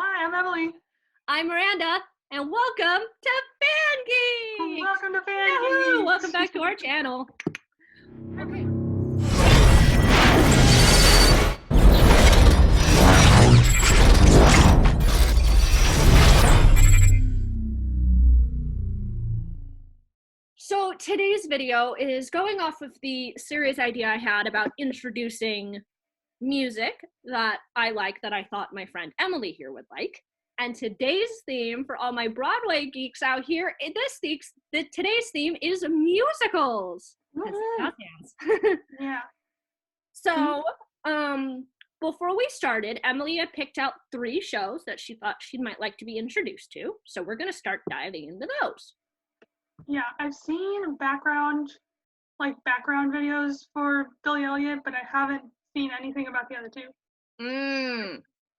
Hi, I'm Emily. I'm Miranda, and welcome to FanGeek'd! Welcome to Yahoo! FanGeek'd! Welcome back to our channel. Okay. So today's video is going off of the series idea I had about introducing music that I like that I thought my friend Emily here would like. And today's theme for all my Broadway geeks out here, today's theme is musicals. Yeah. So, before we started, Emily had picked out 3 shows that she thought she might like to be introduced to. So we're gonna start diving into those. Yeah, I've seen background videos for Billy Elliot, but I haven't seen anything about the other 2.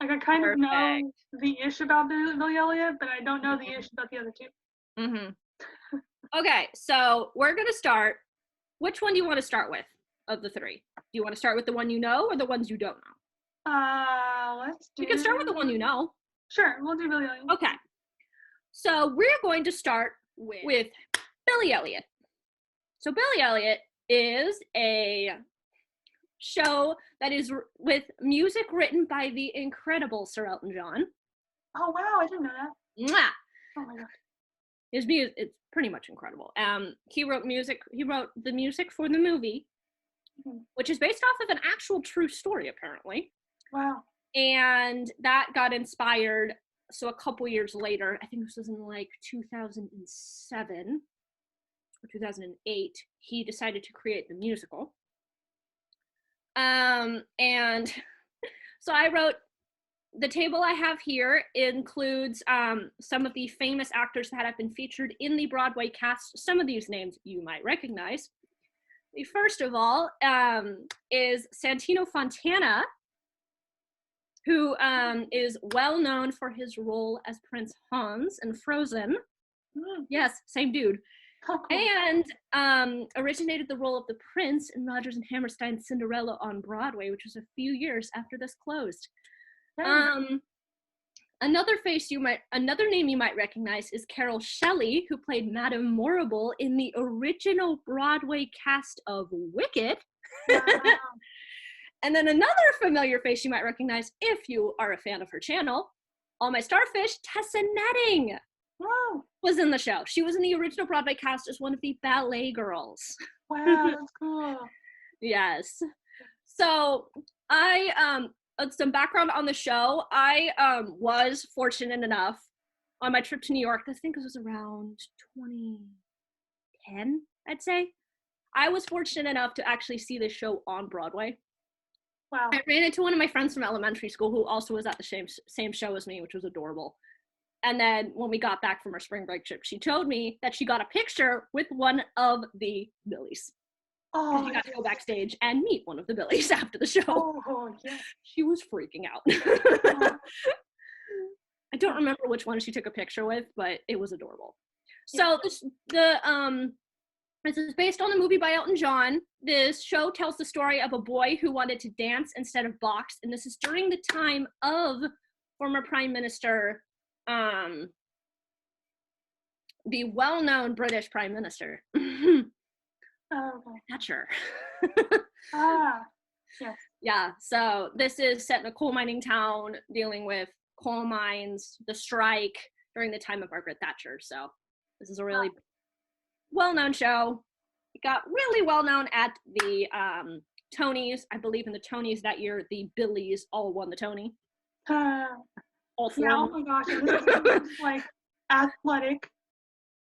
Like, I kind of know the ish about Billy Elliot, but I don't know the ish about the other 2. Okay, so we're gonna start. Which one do you want to start with of the 3? Do you want to start with the one you know or the ones you don't know? We can start with the one you know. Sure, we'll do Billy Elliot. Okay. So we're going to start with Billy Elliot. So Billy Elliot is a show that is with music written by the incredible Sir Elton John. Oh wow, I didn't know that. Mwah! Oh my god. His music, it's pretty much incredible. He wrote the music for the movie, which is based off of an actual true story, apparently. Wow. And that got inspired, so a couple years later, I think this was in like 2007 or 2008, he decided to create the musical. And so I wrote, the table I have here includes some of the famous actors that have been featured in the Broadway cast. Some of these names you might recognize. The first of all is Santino Fontana, who is well known for his role as Prince Hans in Frozen. Yes, same dude. Oh, cool. And originated the role of the prince in Rodgers and Hammerstein's Cinderella on Broadway, which was a few years after this closed. Another name you might recognize is Carol Shelley, who played Madame Morrible in the original Broadway cast of Wicked. Wow. And then another familiar face you might recognize if you are a fan of her channel, All My Starfish, Tessa Netting. Wow. Was in the show. She was in the original Broadway cast as one of the ballet girls. Wow, that's cool. Yes. So some background on the show. I was fortunate enough on my trip to New York, I think it was around 2010, I'd say. I was fortunate enough to actually see this show on Broadway. Wow. I ran into one of my friends from elementary school who also was at the same show as me, which was adorable. And then when we got back from our spring break trip, she told me that she got a picture with one of the Billies. Oh, she got to go backstage and meet one of the Billies after the show. Oh, yeah. She was freaking out. I don't remember which one she took a picture with, but it was adorable. So this is based on the movie by Elton John. This show tells the story of a boy who wanted to dance instead of box, and this is during the time of former Prime Minister, the well-known British Prime Minister. Thatcher. Yes. Yeah, so this is set in a coal mining town dealing with coal mines, the strike during the time of Margaret Thatcher. So this is a really well-known show. It got really well-known at the Tonys. I believe in the Tonys that year, the Billies all won the Tony. All 4. Yeah, oh my gosh, this is the most, like, athletic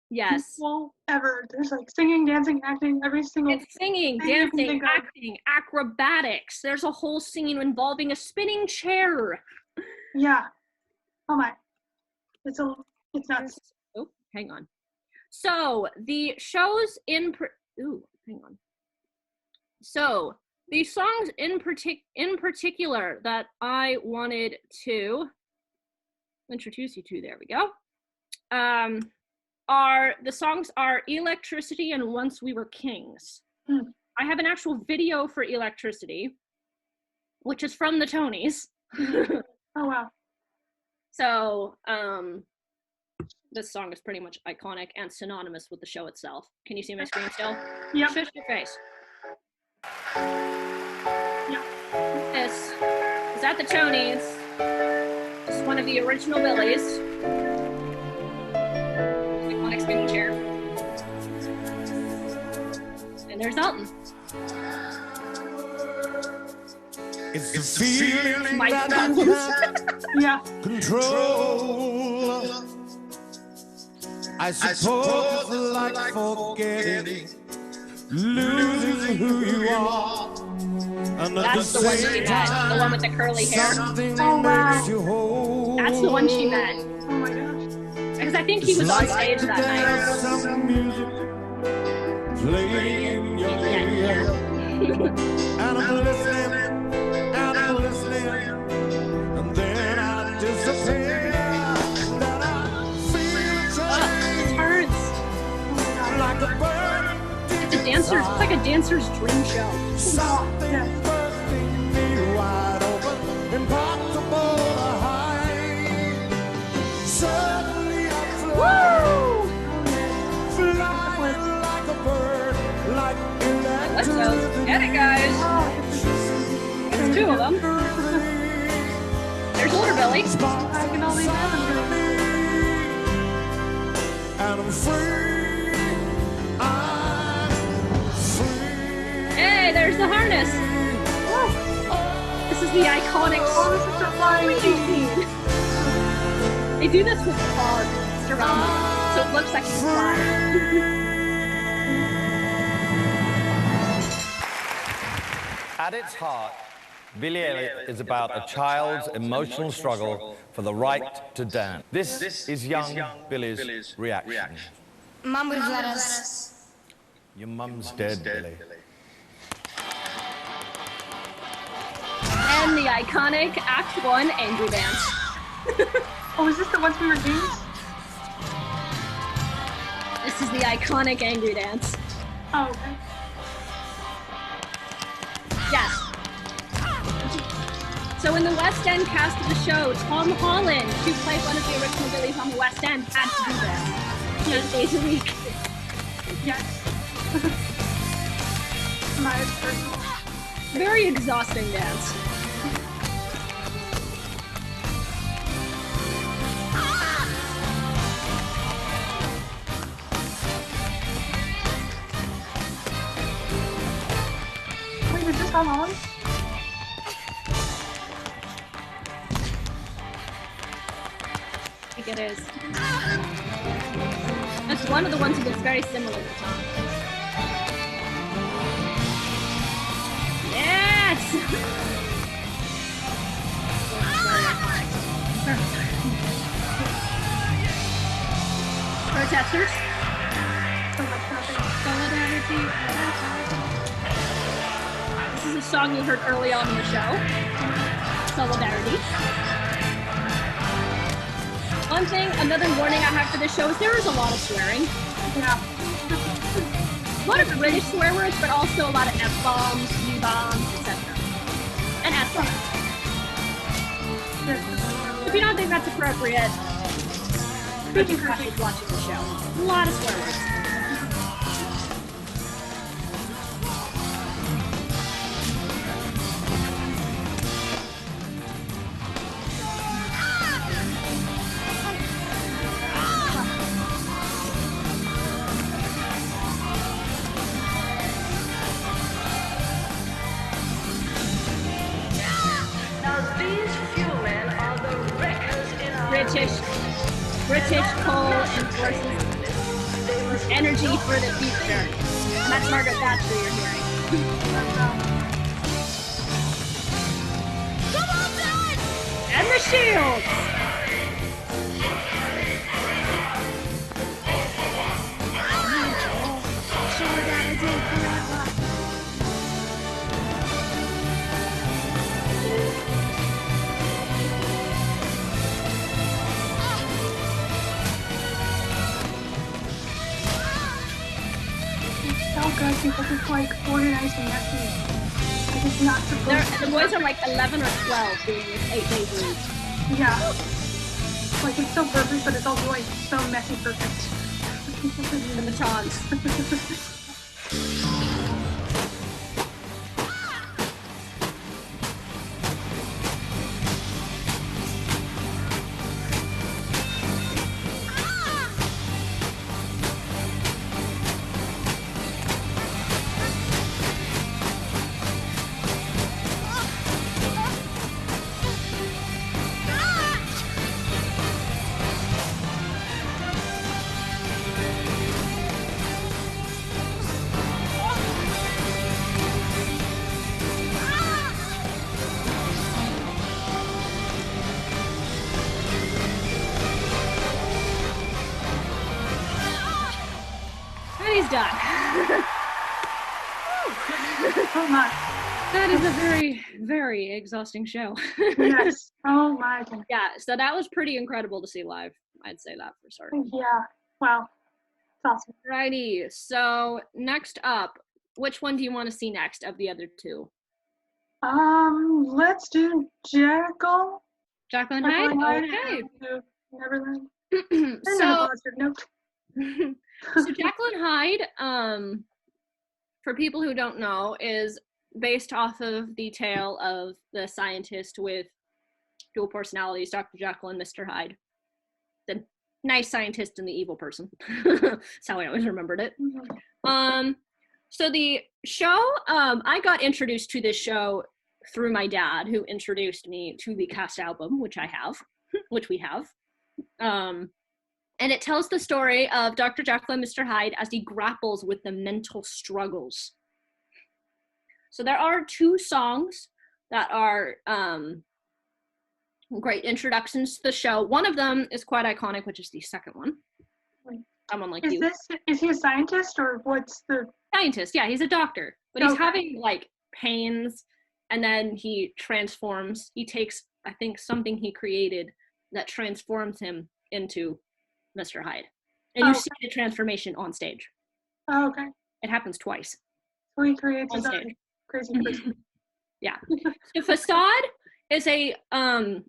people ever. There's like singing, dancing, acting, every single It's singing, dancing, acting, acrobatics. There's a whole scene involving a spinning chair. Yeah. Oh my. It's nuts. Oh, hang on. So the shows So the songs in particular that I wanted to introduce you to, there we go, the songs are Electricity and Once We Were Kings. I have an actual video for Electricity, which is from the Tonys. Oh wow. So, this song is pretty much iconic and synonymous with the show itself. Can you see my screen still? Yep. Shush your face. Yep. This is at the Tonys. This is one of the original Billies. Iconic spinning chair. And there's Dalton. It's the feeling My that God. you can't Yeah. control. I suppose it's like forgetting, losing who you are. And at That's the one she met. The one with the curly hair. something Oh, wow. makes you whole. That's the one she met. Oh my gosh. Because I think he was on stage that night. There's some music playing in your ear. And I'm listening, and then I disappear. Then I feel a It hurts. like a bird. It's a dancer's. It's like a dancer's dream show. Something bursting me wide open, impossible to hide. Suddenly I fly like a bird, like Let's go. electricity. Get it, guys. There's two of them. There's older Billy. I can only imagine. And I'm free. I'm free. Hey, there's the harness. This is the iconic Oh, this is the flying scene. They do this with fog surrounding, so it looks like he's flying. At its heart, Billy Elliot is about a child's emotional struggle for the right to dance. This is young Billy's reaction. Mom would have let us. Your mum's dead, Billy. And the iconic Act 1 Angry Dance. Oh, is this the Once We Were Kings? This is the iconic Angry Dance. Oh, okay. Yes. So in the West End cast of the show, Tom Holland, who played one of the original Billies on the West End, had to do this 8 days a week. Yes. My personal. Very exhausting dance. Wait, is this Tom Holland? I think it is. That's one of the ones that looks very similar to Tom. Yes! Protesters. Solidarity. This is a song you heard early on in the show. Solidarity. One thing, another warning I have for this show is there is a lot of swearing. Yeah. A lot of British swear words, but also a lot of F-bombs, U-bombs, etc. And S-bombs. If you don't think that's appropriate, be cautious watching the show. A lot of swear words. British coal and forces energy for the future. And that's Margaret Thatcher you're hearing. And the shields! So good because it's like organizing activities. Like it's not supposed to. The boys are like 11 or 12 doing this 8 days a week. Yeah. Like, it's so perfect, but it's also, like, so messy perfect. The batons. He's done. Oh my. That is a very, very exhausting show. Yes. Oh my goodness. Yeah, so that was pretty incredible to see live. I'd say that for certain. Yeah. Wow. It's awesome. Alrighty, so next up, which one do you want to see next of the other two? Let's do Jekyll. Jacqueline Hyde? Okay. Neverland. So, Nope. so Jacqueline Hyde, for people who don't know, is based off of the tale of the scientist with dual personalities, Dr. Jekyll and Mr. Hyde. The nice scientist and the evil person. That's how I always remembered it. So the show, I got introduced to this show through my dad, who introduced me to the cast album, which we have. And it tells the story of Dr. Jekyll and Mr. Hyde as he grapples with the mental struggles. So there are 2 songs that are great introductions to the show. One of them is quite iconic, which is the second one. Someone Like You. Is he a scientist or what's the... Scientist, yeah, he's a doctor. But he's having, like, pains, and then he transforms. He takes, I think, something he created that transforms him into Mr. Hyde. And you see the transformation on stage. Oh, okay. It happens twice. So he creates his stage. own crazy person. Yeah. The Facade is a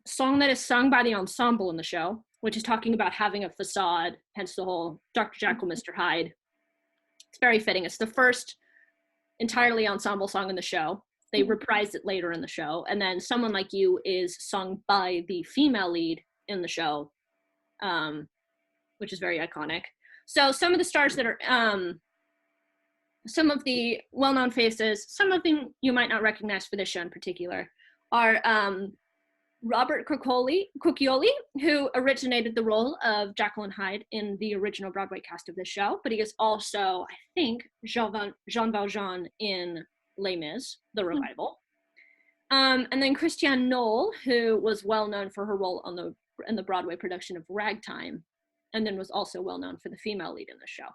song that is sung by the ensemble in the show, which is talking about having a facade, hence the whole Dr. Jekyll, Mr. Hyde. It's very fitting. It's the first entirely ensemble song in the show. They reprised it later in the show. And then Someone Like You is sung by the female lead in the show, which is very iconic. So some of the stars that are, some of the well-known faces, some of them you might not recognize for this show in particular, are Robert Cuccioli, who originated the role of Jekyll and Hyde in the original Broadway cast of this show, but he is also, I think, Jean Valjean in Les Mis, the revival. And then Christiane Knoll, who was well known for her role in the Broadway production of Ragtime, and then was also well known for the female lead in the show.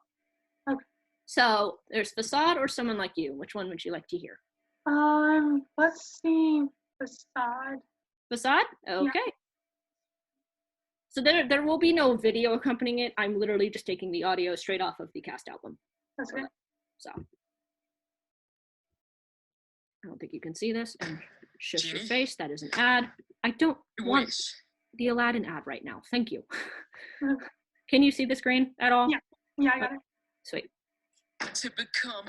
Okay. So there's Facade or Someone Like You. Which one would you like to hear? Let's see Facade. Facade? Okay. Yeah. So there will be no video accompanying it. I'm literally just taking the audio straight off of the cast album. That's good. So I don't think you can see this. And shift your face. That is an ad. I don't want the Aladdin ad right now. Thank you. Can you see the screen at all? Yeah, I got it. Sweet. To become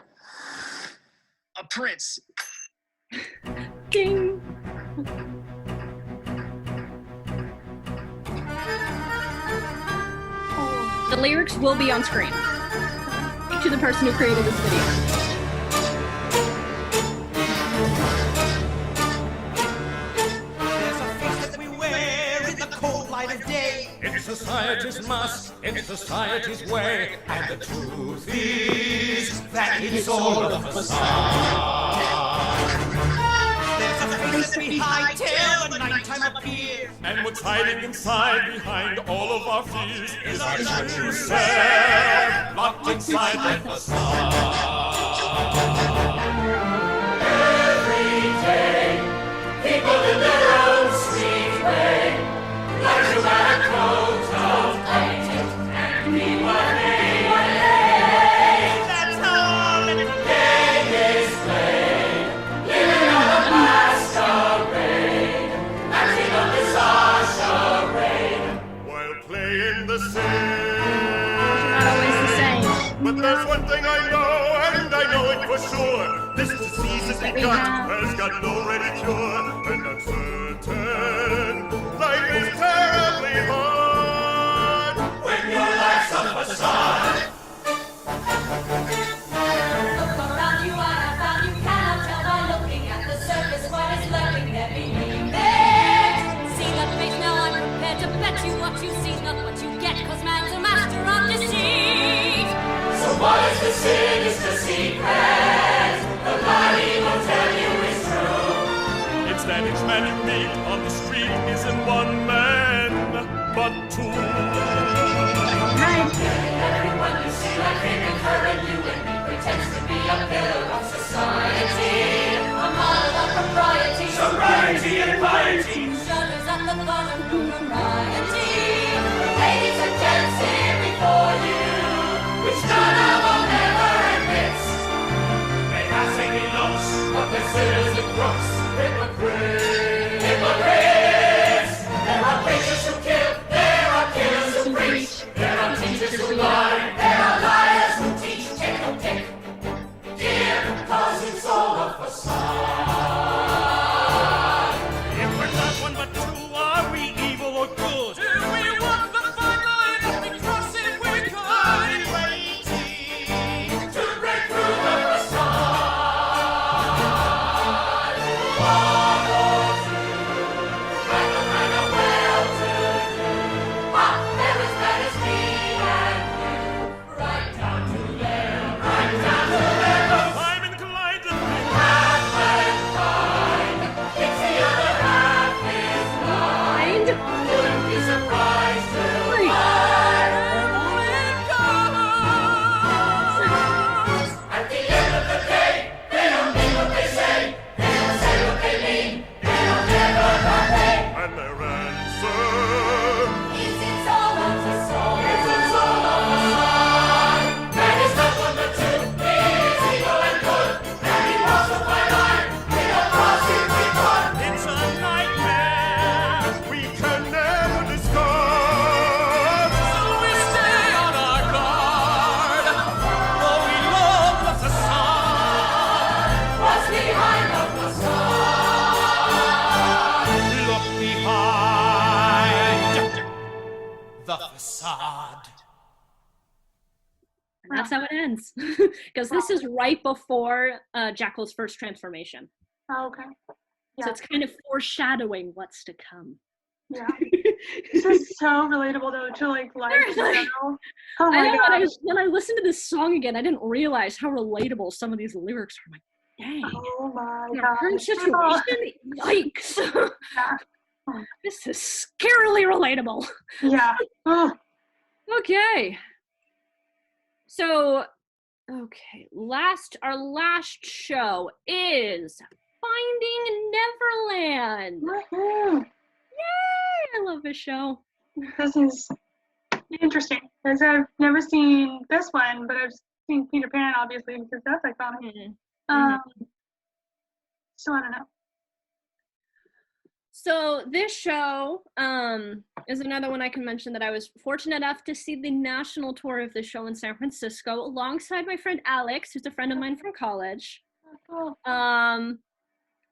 a prince. Ding. The lyrics will be on screen. To the person who created this video. It's society's must, it's society's way, and the truth is that it's all a facade. There's a face that we hide till the nighttime appears, And what's hiding inside, behind all of our fears, is our true self, locked inside that facade. Every day, people in their own sweet way learn to wear a coat of paint and be what they want. that's all that They display, living on a masquerade, acting on this our charade, while But there's one thing I know, and I know it for sure. This disease has begun, has got no ready cure. And I'm certain life is terribly hard when your life's a facade. Look around you, I have found you cannot tell by looking at the surface what is lurking there beneath it. See that face now, I'm prepared to bet you what you see, not what you get, 'cause man's a master of deceit. So what is the sinister secret? The lie he will tell you is true. It's that each man you meet on the street isn't one man, but two. Everyone you see like him and her and you and me pretends to be a pillar of society, a model of propriety, Sobriety and piety. shudders at the thought of propriety. Ladies and gents here before you, which none of them ever admits. They have any looks, But considers the crooks hypocrites. hypocrites. There are preachers who kill, there are killers who preach, there are teachers who lie, there are liars who teach. Tick, oh, tick, dear, 'cause it's all a facade. If we're not one but two, are we evil or good? Do we walk the fine line if we cross it we could? I'm waiting To break through the facade. One or two, like the kind of well-to-do. Ah, they're as bad as me and you. Right down to them, right down to them. I'm inclined to think Half mankind, it's the other half is blind. Wouldn't be surprised to find at the end of the day, they don't mean what they say. They don't say what they mean. They don't never repay. and their answer It's all a facade. It's all a facade. Man is not one but two. He is evil and good. And he walks the fine line. We don't cross it, we could. it's a nightmare we can never discard. So we stay on our guard, though we love the facade. What's behind the facade? Look behind the facade. And that's how it ends. Because this is right before Jackal's first transformation. Oh, okay. So Yeah. it's kind of foreshadowing what's to come. Yeah. This is so relatable though to like life in Seriously. general. Oh I my know gosh. when I listened to this song again, I didn't realize how relatable some of these lyrics are. I'm like, dang. Oh my In our current gosh. situation, yikes. Yeah. This is scarily relatable. Yeah. Oh, Okay. So, okay, our last show is Finding Neverland. woohoo. Yay! I love this show. This is interesting because I've never seen this one, but I've seen Peter Pan obviously because that's iconic. So I don't know. So this show is another one I can mention that I was fortunate enough to see the national tour of the show in San Francisco alongside my friend Alex, who's a friend of mine from college. Oh,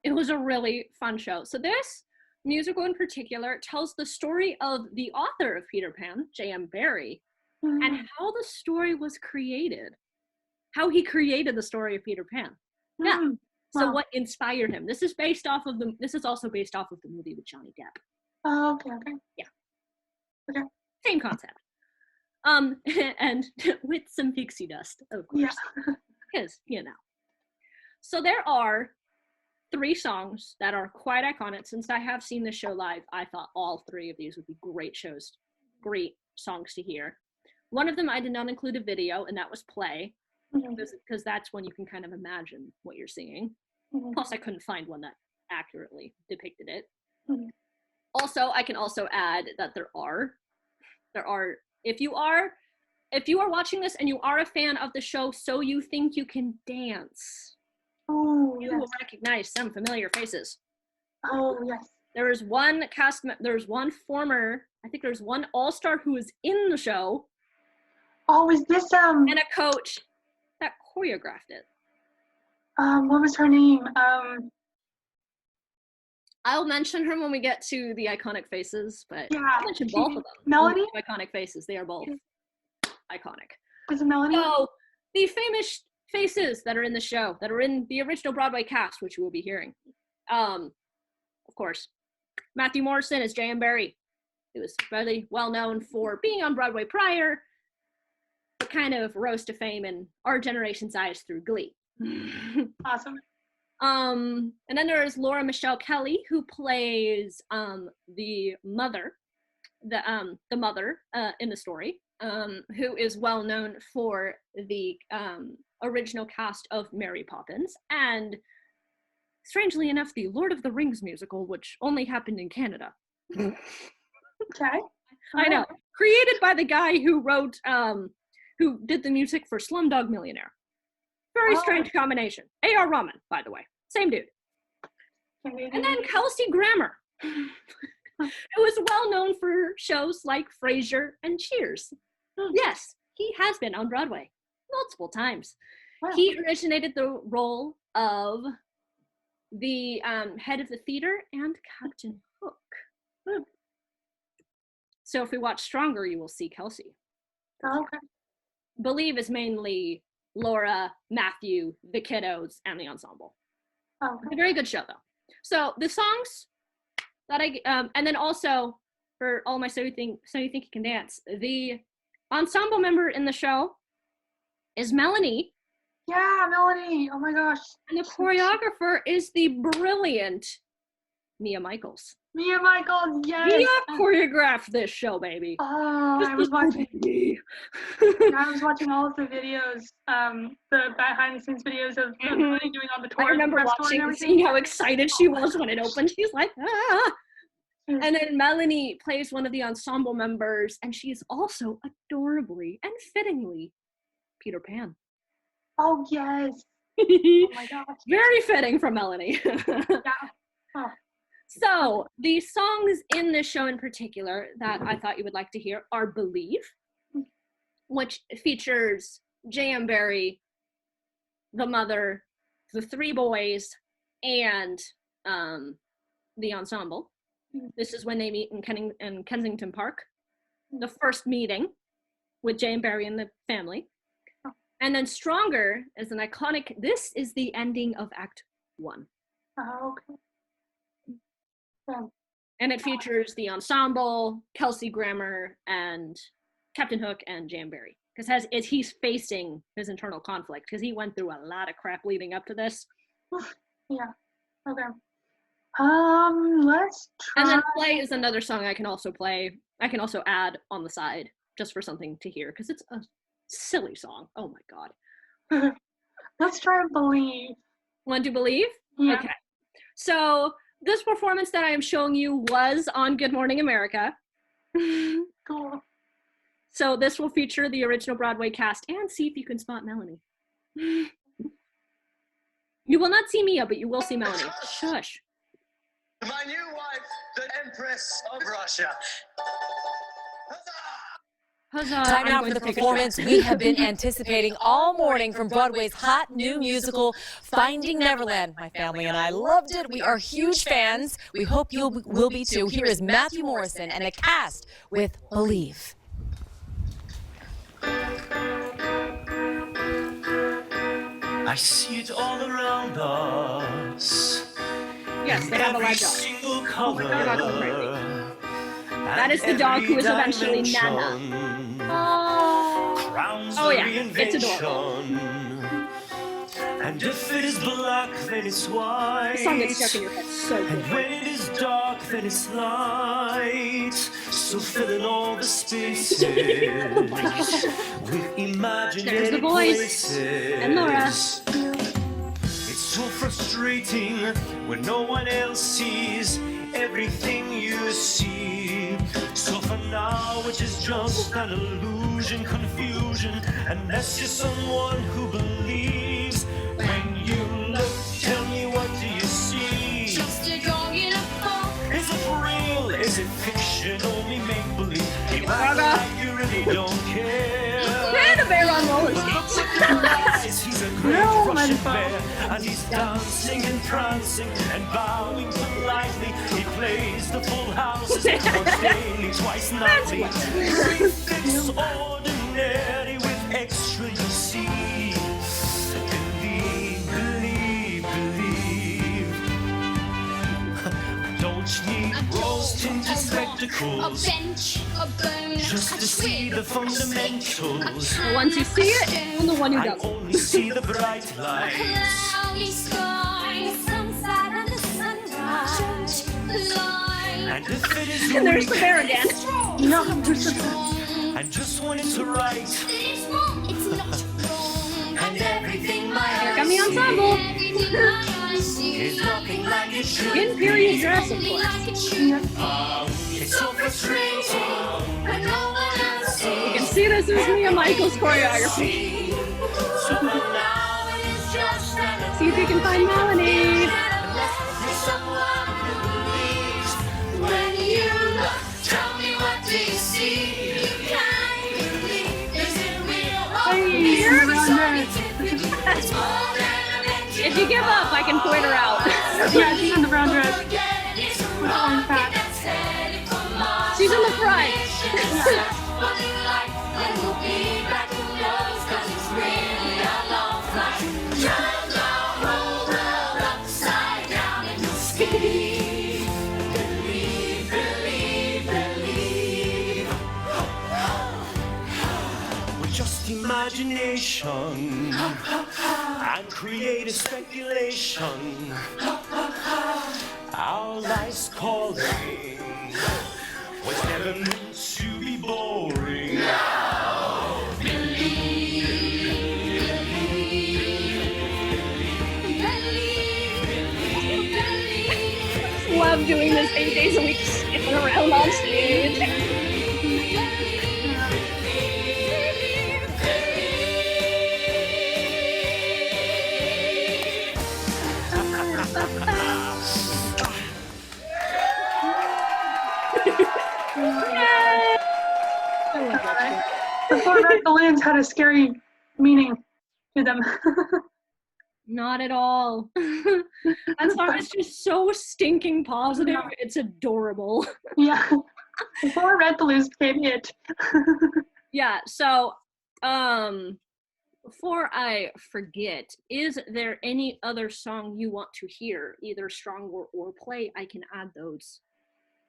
It was a really fun show. So this musical in particular tells the story of the author of Peter Pan, J.M. Barrie, and how the story was created. How he created the story of Peter Pan. Yeah. So Wow. what inspired him? This is also based off of the movie with Johnny Depp. Oh, okay. Same concept. And with some pixie dust, of course. Yeah. Because, So there are 3 songs that are quite iconic. Since I have seen the show live, I thought all 3 of these would be great songs to hear. One of them I did not include a video, and that was Play, because that's when you can kind of imagine what you're singing. Plus, I couldn't find one that accurately depicted it. Also, I can also add that there are, if you are watching this and you are a fan of the show So You Think You Can Dance, you will recognize some familiar faces. Oh, yes. There's one former, I think there's one all-star who is in the show. Oh, is this And a coach that choreographed it. What was her name? I'll mention her when we get to the iconic faces, but Yeah, I'll mention both of them. Melanie? Iconic faces, they are both iconic. Was it Melanie? So, the famous faces that are in the show, that are in the original Broadway cast, which you will be hearing. Of course, Matthew Morrison as J.M. Barrie. He was really well known for being on Broadway prior, but kind of rose to fame in our generation's eyes through Glee. Awesome. And then there's Laura Michelle Kelly, who plays the mother, the mother in the story, who is well known for the original cast of Mary Poppins, and strangely enough, the Lord of the Rings musical, which only happened in Canada. Okay. I know. Created by the guy who wrote, who did the music for Slumdog Millionaire. Very strange combination. A.R. Rahman, by the way. Same dude. And then Kelsey Grammer, who is well known for shows like Frasier and Cheers. Yes, he has been on Broadway multiple times. Wow. He originated the role of the head of the theater and Captain Hook. So if we watch Stronger, you will see Kelsey. Oh, okay. Believe is mainly Laura, Matthew, the kiddos, and the ensemble. Oh, It's a very good show, though. So the songs that and then also for all my So You Think You Can Dance, the ensemble member in the show is Melanie. Yeah, Melanie. Oh my gosh. And the choreographer is the brilliant Mia Michaels. Mia Michaels, yes. Mia choreographed this show, baby. Oh, I was watching. I was watching all of the videos, the behind-the-scenes videos of Melanie doing all the tours. I remember watching and seeing how excited she was when it opened. She's like, ah. And then Melanie plays one of the ensemble members, and she's also adorably and fittingly Peter Pan. Oh, yes. Oh, my gosh. Very fitting for Melanie. Yeah. Oh. So, the songs in this show in particular that I thought you would like to hear are Believe, which features J.M. Barrie, the mother, the three boys, and the ensemble. This is when they meet in Kensington Park. The first meeting with J.M. Barrie and the family. And then Stronger is an iconic, this is the ending of Act 1. Oh, okay. Yeah. And it features the ensemble, Kelsey Grammer, and Captain Hook and J.M. Barrie. Because he's facing his internal conflict, because he went through a lot of crap leading up to this. Yeah. Okay. Let's try. And then Play is another song I can also play. I can also add on the side, just for something to hear, because it's a silly song. Oh my god. Let's try Believe. Want to Believe? Yeah. Okay. So this performance that I am showing you was on Good Morning America. Cool. So this will feature the original Broadway cast and see if you can spot Melanie. You will not see Mia, but you will see Melanie. Shush. My new wife, the Empress of Russia. Huzzah, Time now for the performance we have been anticipating all morning from Broadway's hot new musical, Finding Neverland. My family and I loved it. We are huge fans. We hope you will be too. Here is Matthew Morrison and the cast with Believe. I see it all around us. Yes, they have a live dog. Single color. That is the dog who is eventually Nana. Oh yeah, it's adorable. And if it is black, then it's white. The song gets stuck in your head so good. And when it is dark, then it's light. So fill in all the spaces with imaginary There's the voice. places. And Laura. It's so frustrating when no one else sees everything you see. So for now, which is just an illusion, confusion, unless you're someone who believes. When you look, tell me, what do you see? Just a dog in a boat. Is it real? Is it fiction? Only make believe. You act like you really don't care. bear on roller skates. He's a great No, Russian my bear, and he's dancing and prancing and bowing politely. He plays the full house once daily, twice nightly. Everything's ordinary with extra, you see. Believe, believe, believe. Don't you need rose-tinted spectacles A bench, a bone, just to see the fundamentals? The ones who see it and the one who I doesn't. only see the bright lights. cloudy sky, the sunset and the sunrise, line. And if it is And there's the weak, bear again. No. and just when it's right, It's wrong, it's not wrong. and everything my Here eyes come the ensemble. Everything my eyes see is nothing like it should In period dress, of be course. like it should. It's so frustrating When no one else You sees. can see this is me and Michael's choreography. so now it is just an See if you can find Melanie. Someone who believes when you look. Tell me, what do you see? You can't believe. Is it real or Hey, real? around It's more than a picture. If you give up, I can point her out. Yeah, she's in the brown dress. Forget it, it's a With orange hat. that's headed for Mars. She's in the front. What do you like? When we'll be back, who knows? 'Cause it's really a long flight. Turn the whole world upside down and you'll see. Believe, believe, believe. with just imagination and creative speculation. Our life's calling was never meant to be boring. Love doing this 8 days a week, skipping around on stage. Before Red Balloons had a scary meaning to them. Not at all. That song is just so stinking positive. It's adorable. Yeah. Before Red Balloons became it. Yeah, so before I forget, is there any other song you want to hear, either strong or play? I can add those.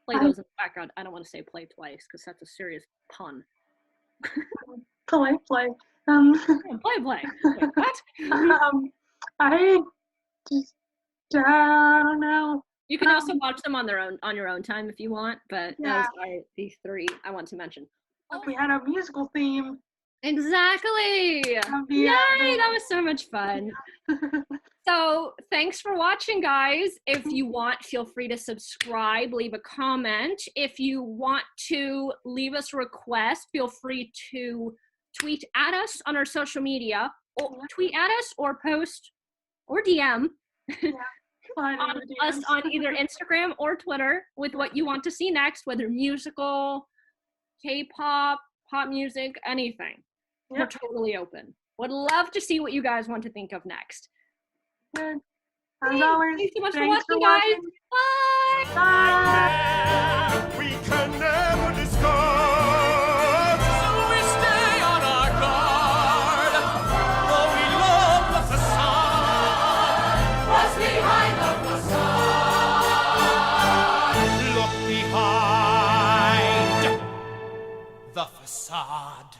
Play those in the background. I don't want to say play twice because that's a serious pun. Play. Play. Wait, what? I just, I don't know. You can also watch them on your own time if you want, but Yeah. those are the three I want to mention. If we had a musical theme. Exactly! That'd be, Yay! That was so much fun. So thanks for watching, guys. If you want, feel free to subscribe, leave a comment. If you want to leave us a request, feel free to tweet at us on our social media, or tweet at us or post or DM on us on either Instagram or Twitter with what you want to see next, whether musical, K-pop, pop music, anything. We're totally open. Would love to see what you guys want to think of next. As always, Thanks so much for thanks watching, guys. Bye. Bye. We can never discuss, so we stay on our guard. For we love the facade. What's behind the facade? Look behind the facade.